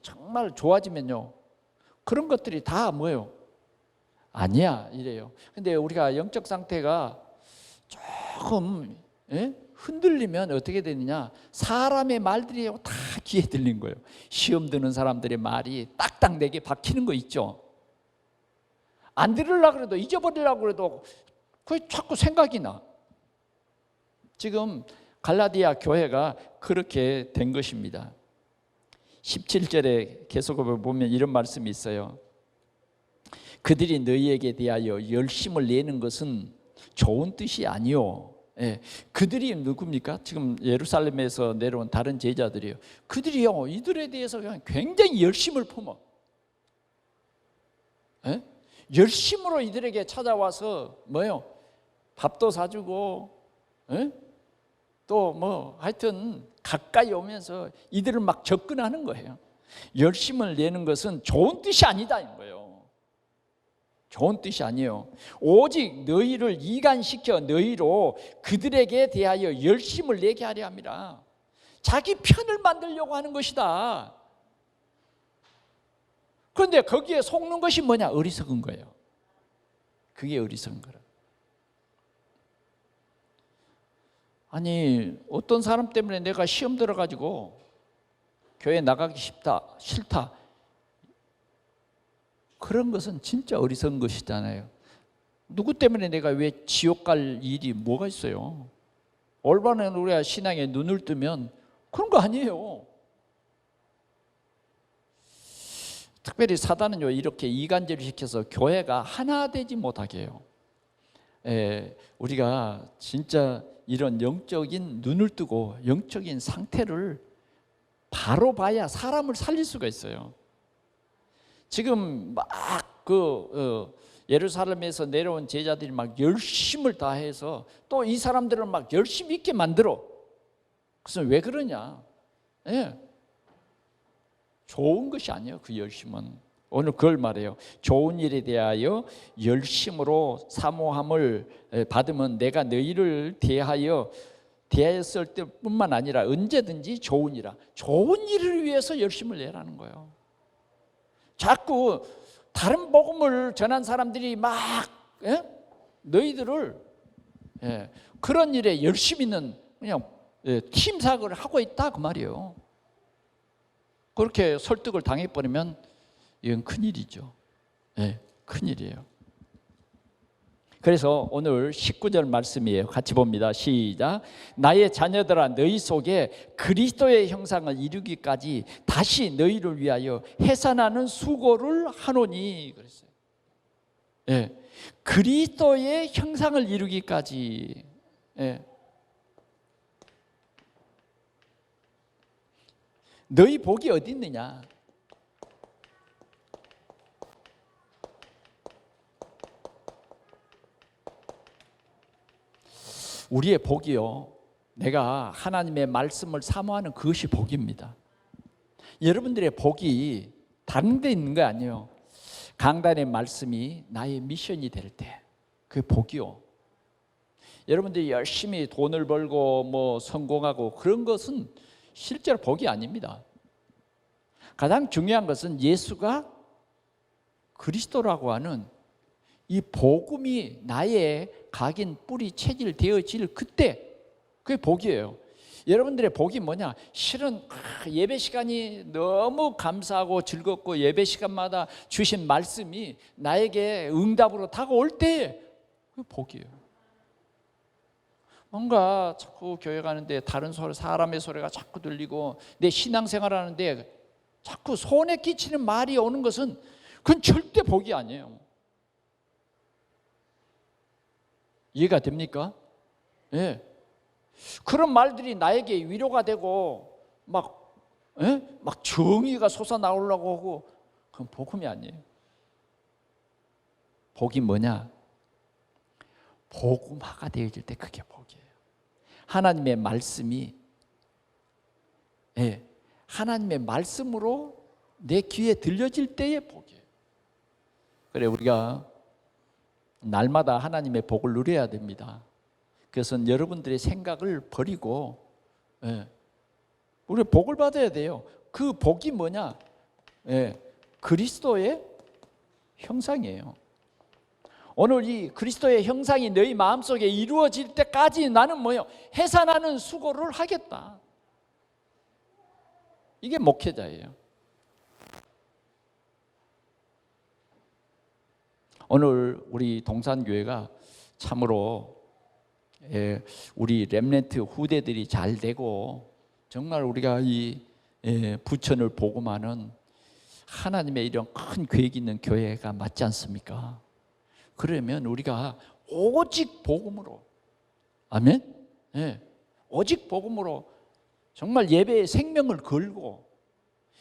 정말 좋아지면요, 그런 것들이 다 뭐예요? 아니야 이래요. 근데 우리가 영적 상태가 조금 흔들리면 어떻게 되느냐, 사람의 말들이 다 귀에 들린 거예요. 시험 드는 사람들의 말이 딱딱 내게 박히는 거 있죠. 안 들으려고 그래도, 잊어버리려고 그래도 그게 자꾸 생각이 나. 지금 갈라디아 교회가 그렇게 된 것입니다. 17절에 계속 보면 이런 말씀이 있어요. 그들이 너희에게 대하여 열심을 내는 것은 좋은 뜻이 아니요. 그들이 누굽니까? 지금 예루살렘에서 내려온 다른 제자들이에요. 그들이요, 이들에 대해서 그냥 굉장히 열심을 품어. 열심으로 이들에게 찾아와서 뭐요? 밥도 사주고, 또 뭐 하여튼 가까이 오면서 이들을 막 접근하는 거예요. 열심을 내는 것은 좋은 뜻이 아니다 인 거예요. 좋은 뜻이 아니에요. 오직 너희를 이간시켜 너희로 그들에게 대하여 열심을 내게 하려 함이라. 자기 편을 만들려고 하는 것이다. 그런데 거기에 속는 것이 뭐냐? 어리석은 거예요. 그게 어리석은 거라. 아니 어떤 사람 때문에 내가 시험 들어가지고 교회 나가기 싫다. 그런 것은 진짜 어리석은 것이잖아요. 누구 때문에 내가 왜 지옥 갈 일이 뭐가 있어요? 올바른 우리가 신앙에 눈을 뜨면 그런 거 아니에요. 특별히 사단은요, 이렇게 이간질을 시켜서 교회가 하나 되지 못하게 해요. 우리가 진짜 이런 영적인 눈을 뜨고 영적인 상태를 바로 봐야 사람을 살릴 수가 있어요. 지금 막 예루살렘에서 내려온 제자들이 막 열심을 다해서 또 이 사람들을 막 열심히 있게 만들어. 그래서 왜 그러냐? 좋은 것이 아니에요. 그 열심은 오늘 그걸 말해요. 좋은 일에 대하여 열심으로 사모함을 받으면 내가 너희를 대하였을 때뿐만 아니라 언제든지 좋은 일을 위해서 열심을 내라는 거예요. 자꾸 다른 복음을 전한 사람들이 막 너희들을 그런 일에 열심히 있는 그냥 팀사역을 하고 있다 그 말이에요. 그렇게 설득을 당해버리면 이건 큰일이죠. 큰일이에요. 그래서 오늘 19절 말씀이에요. 같이 봅니다. 시작. 나의 자녀들아 너희 속에 그리스도의 형상을 이루기까지 다시 너희를 위하여 해산하는 수고를 하노니 그랬어요. 그리스도의 형상을 이루기까지. 너희 복이 어디 있느냐? 우리의 복이요, 내가 하나님의 말씀을 사모하는 그것이 복입니다. 여러분들의 복이 다른 데 있는 거 아니에요. 강단의 말씀이 나의 미션이 될 때 그게 복이요. 여러분들이 열심히 돈을 벌고 뭐 성공하고 그런 것은 실제로 복이 아닙니다. 가장 중요한 것은 예수가 그리스도라고 하는 이 복음이 나의 각인 뿌리 체질 되어질 그때 그게 복이에요. 여러분들의 복이 뭐냐? 실은 예배 시간이 너무 감사하고 즐겁고 예배 시간마다 주신 말씀이 나에게 응답으로 다가올 때 그게 복이에요. 뭔가 자꾸 교회 가는데 다른 소리, 사람의 소리가 자꾸 들리고 내 신앙생활 하는데 자꾸 손에 끼치는 말이 오는 것은 그건 절대 복이 아니에요. 이해가 됩니까? 예. 그런 말들이 나에게 위로가 되고 막 정의가 솟아나오려고 하고 그건 복음이 아니에요. 복이 뭐냐? 복음화가 되어질 때 그게 복이에요. 하나님의 말씀이 하나님의 말씀으로 내 귀에 들려질 때의 복이에요. 그래 우리가 날마다 하나님의 복을 누려야 됩니다. 그래서 여러분들의 생각을 버리고 우리 복을 받아야 돼요. 그 복이 뭐냐? 그리스도의 형상이에요. 오늘 이 그리스도의 형상이 너희 마음속에 이루어질 때까지 나는 뭐예요? 해산하는 수고를 하겠다. 이게 목회자예요. 오늘 우리 동산교회가 참으로 우리 렘넌트 후대들이 잘 되고 정말 우리가 이 부천을 복음하는 하나님의 이런 큰 계획이 있는 교회가 맞지 않습니까? 그러면 우리가 오직 복음으로, 아멘? 오직 복음으로 정말 예배에 생명을 걸고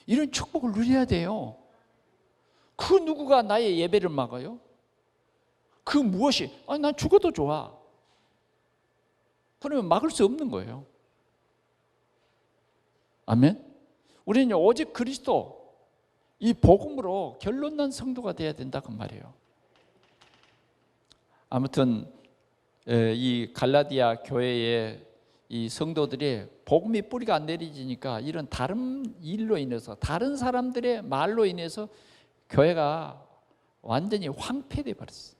이런 축복을 누려야 돼요. 그 누구가 나의 예배를 막아요? 그 무엇이? 난 죽어도 좋아. 그러면 막을 수 없는 거예요. 아멘? 우리는 오직 그리스도 이 복음으로 결론난 성도가 되어야 된다 그 말이에요. 아무튼 이 갈라디아 교회의 이 성도들이 복음이 뿌리가 안 내리지니까 이런 다른 일로 인해서 다른 사람들의 말로 인해서 교회가 완전히 황폐돼 버렸어.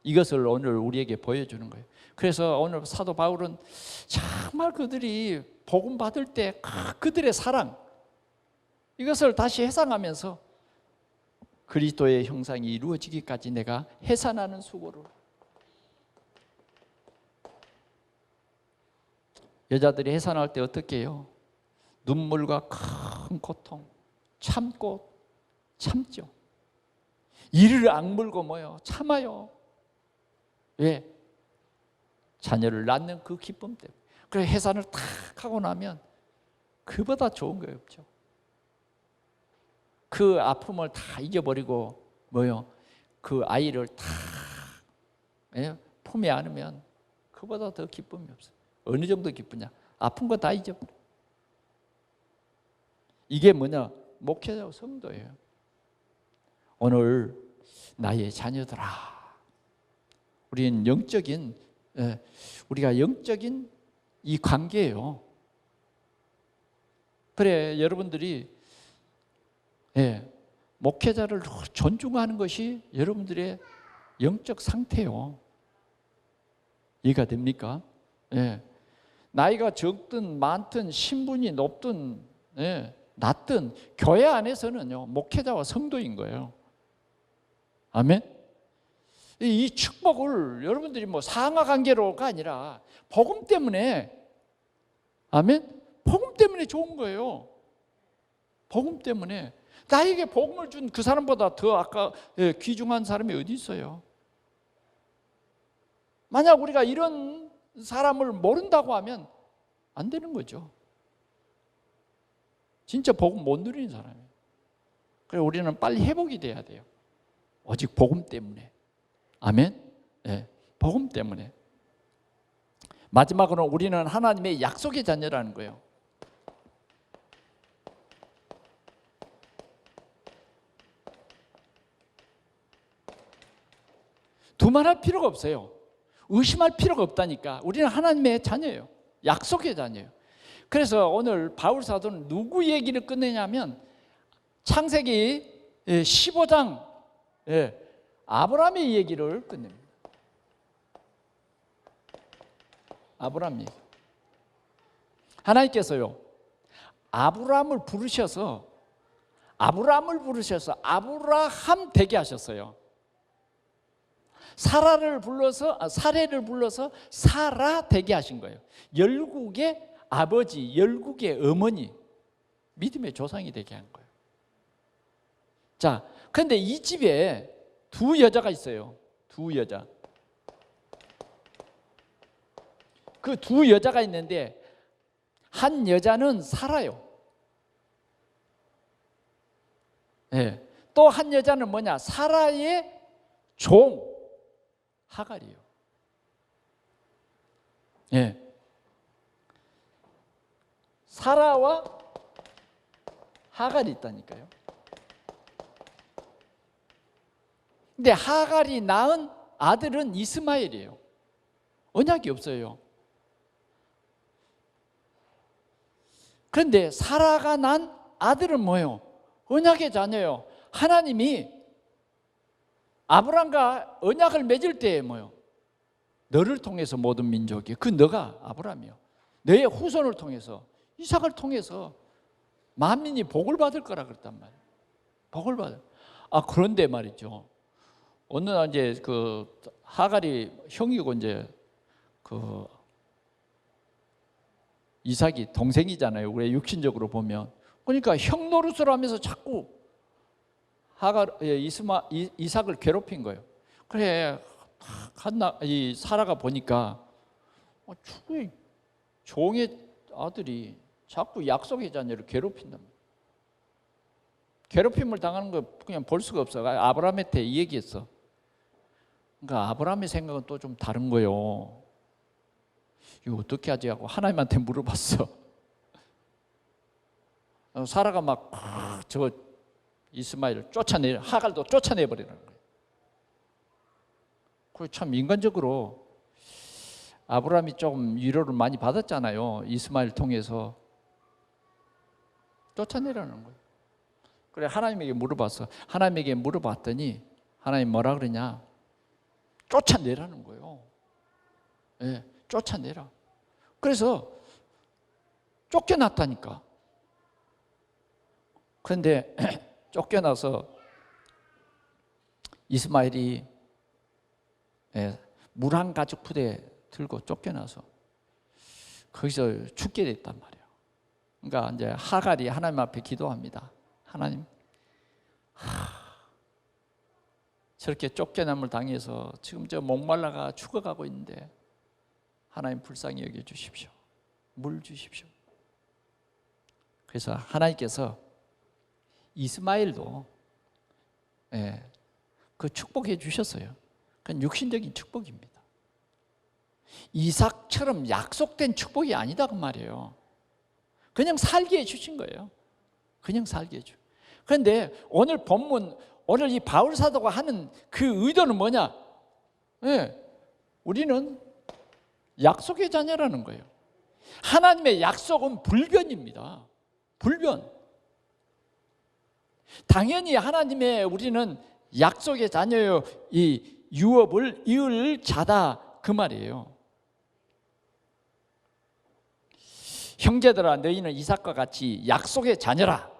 이것을 오늘 우리에게 보여주는 거예요. 그래서 오늘 사도 바울은 정말 그들이 복음 받을 때 그들의 사랑 이것을 다시 회상하면서 그리스도의 형상이 이루어지기까지 내가 해산하는 수고를. 여자들이 해산할 때 어떻게 해요? 눈물과 큰 고통 참고 참죠. 이를 악물고 뭐요? 참아요. 왜? 자녀를 낳는 그 기쁨 때문에. 그래 해산을 탁 하고 나면 그보다 좋은 거 없죠. 그 아픔을 다 잊어버리고 뭐요? 그 아이를 다 품에 안으면 그보다 더 기쁨이 없어요. 어느 정도 기쁘냐? 아픈 거 다 잊어버려. 이게 뭐냐? 목회자 성도예요. 오늘 나의 자녀들아, 우리는 우리가 영적인 이 관계예요. 그래 여러분들이 목회자를 존중하는 것이 여러분들의 영적 상태요. 이해가 됩니까? 나이가 적든 많든 신분이 높든 낮든 교회 안에서는요 목회자와 성도인 거예요. 아멘. 이 축복을 여러분들이 뭐 상하 관계로가 아니라 복음 때문에, 아멘. 복음 때문에 좋은 거예요. 복음 때문에. 나에게 복음을 준 그 사람보다 더 아까 귀중한 사람이 어디 있어요? 만약 우리가 이런 사람을 모른다고 하면 안 되는 거죠. 진짜 복음 못 누리는 사람이에요. 그래서 우리는 빨리 회복이 돼야 돼요. 오직 복음 때문에. 아멘. 복음 때문에. 마지막으로 우리는 하나님의 약속의 자녀라는 거예요. 두말할 필요가 없어요. 의심할 필요가 없다니까. 우리는 하나님의 자녀예요. 약속의 자녀예요. 그래서 오늘 바울 사도는 누구 얘기를 끝내냐면 창세기 15장 아브라함의 얘기를 끝냅니다. 아브라함 얘기. 하나님께서요 아브라함을 부르셔서 아브라함 되게 하셨어요. 사례를 불러서 사라 되게 하신 거예요. 열국의 아버지, 열국의 어머니, 믿음의 조상이 되게 한 거예요. 자, 그런데 이 집에 두 여자가 있어요. 두 여자. 그 두 여자가 있는데 한 여자는 사라요. 예. 또 한 여자는 뭐냐? 사라의 종 하갈이에요. 예. 사라와 하갈이 있다니까요. 근데 하갈이 낳은 아들은 이스마엘이에요. 언약이 없어요. 그런데 사라가 난 아들은 뭐예요? 언약의 자녀예요. 하나님이 아브람과 언약을 맺을 때에 뭐예요? 너를 통해서 모든 민족이, 그 너가 아브람이요, 너의 후손을 통해서, 이삭을 통해서 만민이 복을 받을 거라 그랬단 말이에요. 복을 받을. 그런데 말이죠, 어느 날 이제 그 하갈이 형이고 이제 그 이삭이 동생이잖아요. 우리 육신적으로 보면. 그러니까 형 노릇을 하면서 자꾸 이삭을 괴롭힌 거예요. 그래, 이 사라가 보니까 종의 아들이 자꾸 약속의 자녀를 괴롭힌단 말이에요. 괴롭힘을 당하는 거 그냥 볼 수가 없어. 아브라함한테 이 얘기했어. 그러니까 아브라함의 생각은 또 좀 다른 거예요. 이거 어떻게 하지 하고 하나님한테 물어봤어. 사라가 막 저 이스마엘을 쫓아내, 하갈도 쫓아내버리는 거예요. 그리고 참 인간적으로 아브라함이 좀 위로를 많이 받았잖아요. 이스마엘 통해서 쫓아내라는 거예요. 그래, 하나님에게 물어봤어. 하나님에게 물어봤더니 하나님 뭐라 그러냐? 쫓아내라는 거예요. 예, 쫓아내라. 그래서 쫓겨났다니까. 그런데 쫓겨나서 이스마엘이 물 한 가죽 부대 들고 쫓겨나서 거기서 죽게 됐단 말이에요. 그러니까 이제 하갈이 하나님 앞에 기도합니다. 하나님, 저렇게 쫓겨남을 당해서 지금 저 목말라가 죽어가고 있는데 하나님 불쌍히 여겨 주십시오. 물 주십시오. 그래서 하나님께서 이스마엘도 그 축복해 주셨어요. 그건 육신적인 축복입니다. 이삭처럼 약속된 축복이 아니다 그 말이에요. 그냥 살게 해주신 거예요. 그냥 살게 해주. 그런데 오늘 본문, 오늘 이 바울 사도가 하는 그 의도는 뭐냐? 우리는 약속의 자녀라는 거예요. 하나님의 약속은 불변입니다. 불변. 당연히 하나님의 우리는 약속의 자녀요, 이 유업을 이을 자다 그 말이에요. 형제들아, 너희는 이삭과 같이 약속의 자녀라.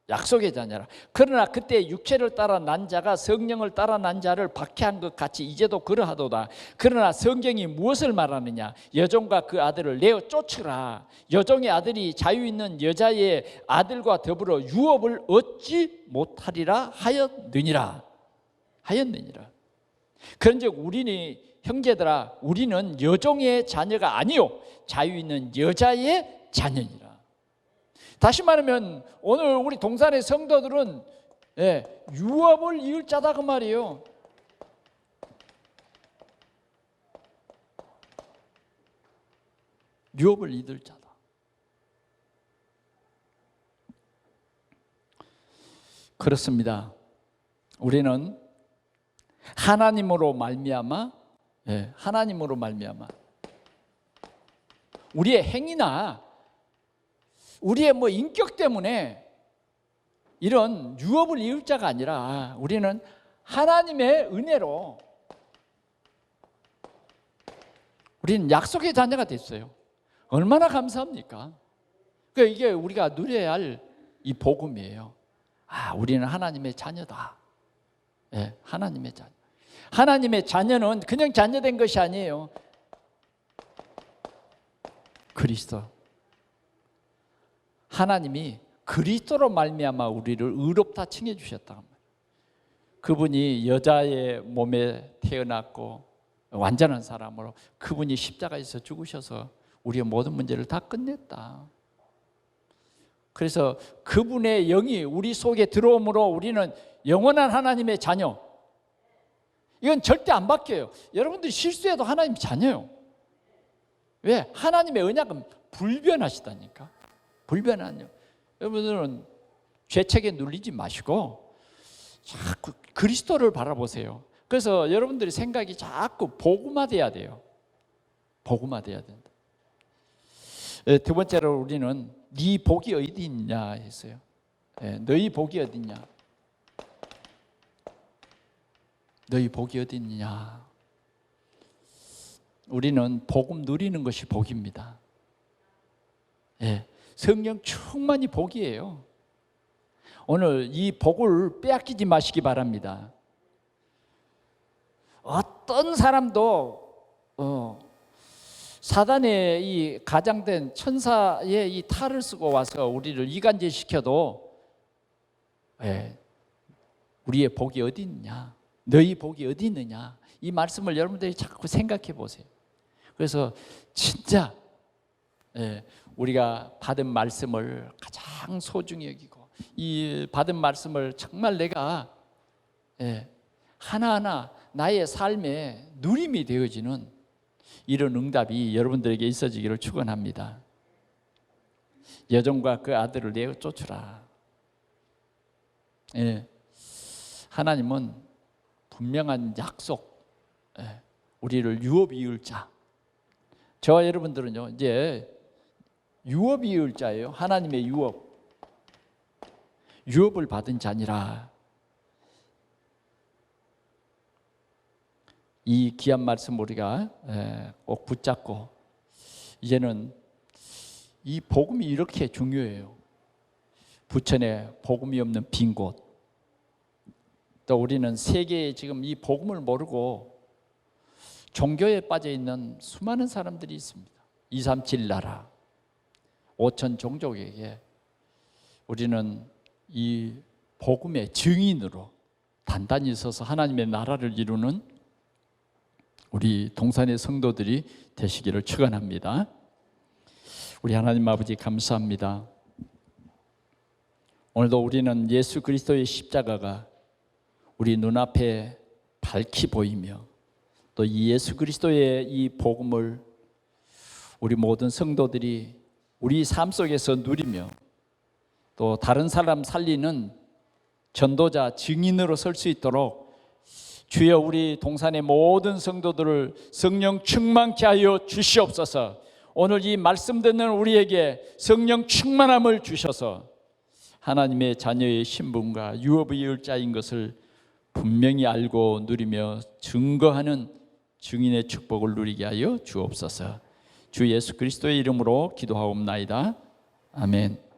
약속의 자녀라. 그러나 그때 육체를 따라 난 자가 성령을 따라 난 자를 박해한 것 같이 이제도 그러하도다. 그러나 성경이 무엇을 말하느냐? 여종과 그 아들을 내어 쫓으라. 여종의 아들이 자유 있는 여자의 아들과 더불어 유업을 얻지 못하리라 하였느니라. 그런즉 우리는 형제들아, 우리는 여종의 자녀가 아니요 자유 있는 여자의 자녀니라. 다시 말하면 오늘 우리 동산의 성도들은 유업을 이을 자다 그 말이에요. 유업을 이을 자다. 그렇습니다. 우리는 하나님으로 말미암아, 하나님으로 말미암아 우리의 행위나 우리의 인격 때문에 이런 유업을 이을 자가 아니라 우리는 하나님의 은혜로 우리는 약속의 자녀가 됐어요. 얼마나 감사합니까? 그러니까 이게 우리가 누려야 할 이 복음이에요. 우리는 하나님의 자녀다. 하나님의 자녀. 하나님의 자녀는 그냥 자녀된 것이 아니에요. 그리스도. 하나님이 그리스도로 말미암아 우리를 의롭다 칭해 주셨다. 그분이 여자의 몸에 태어났고 완전한 사람으로 그분이 십자가에서 죽으셔서 우리의 모든 문제를 다 끝냈다. 그래서 그분의 영이 우리 속에 들어옴으로 우리는 영원한 하나님의 자녀. 이건 절대 안 바뀌어요. 여러분들이 실수해도 하나님 자녀예요. 왜? 하나님의 언약은 불변하시다니까. 불변하냐. 여러분들은 죄책에 눌리지 마시고 자꾸 그리스도를 바라보세요. 그래서 여러분들의 생각이 자꾸 복음화돼야 돼요. 복음화돼야 된다. 두 번째로 우리는 네 복이 어디 있냐 했어요. 너희 복이 어디 있냐? 너희 복이 어디 있냐? 우리는 복음 누리는 것이 복입니다. 성령 충만히 복이에요. 오늘 이 복을 빼앗기지 마시기 바랍니다. 어떤 사람도 사단의 이 가장된 천사의 이 탈을 쓰고 와서 우리를 이간질시켜도 우리의 복이 어디 있느냐, 너희 복이 어디 있느냐, 이 말씀을 여러분들이 자꾸 생각해 보세요. 그래서 진짜 우리가 받은 말씀을 가장 소중히 여기고 이 받은 말씀을 정말 내가 하나하나 나의 삶에 누림이 되어지는 이런 응답이 여러분들에게 있어지기를 축원합니다. 여종과 그 아들을 내어 쫓으라. 하나님은 분명한 약속, 우리를 유업 이을 자. 저와 여러분들은요 이제 유업 이을 자예요. 하나님의 유업을 받은 자니라. 이 귀한 말씀 우리가 꼭 붙잡고 이제는 이 복음이 이렇게 중요해요. 부천에 복음이 없는 빈 곳, 또 우리는 세계에 지금 이 복음을 모르고 종교에 빠져 있는 수많은 사람들이 있습니다. 237 나라 5천 종족에게 우리는 이 복음의 증인으로 단단히 서서 하나님의 나라를 이루는 우리 동산의 성도들이 되시기를 축원합니다. 우리 하나님 아버지 감사합니다. 오늘도 우리는 예수 그리스도의 십자가가 우리 눈앞에 밝히 보이며 또 이 예수 그리스도의 이 복음을 우리 모든 성도들이 우리 삶 속에서 누리며 또 다른 사람 살리는 전도자 증인으로 설 수 있도록 주여 우리 동산의 모든 성도들을 성령 충만케 하여 주시옵소서. 오늘 이 말씀 듣는 우리에게 성령 충만함을 주셔서 하나님의 자녀의 신분과 유업의 일자인 것을 분명히 알고 누리며 증거하는 증인의 축복을 누리게 하여 주옵소서. 주 예수 그리스도의 이름으로 기도하옵나이다. 아멘.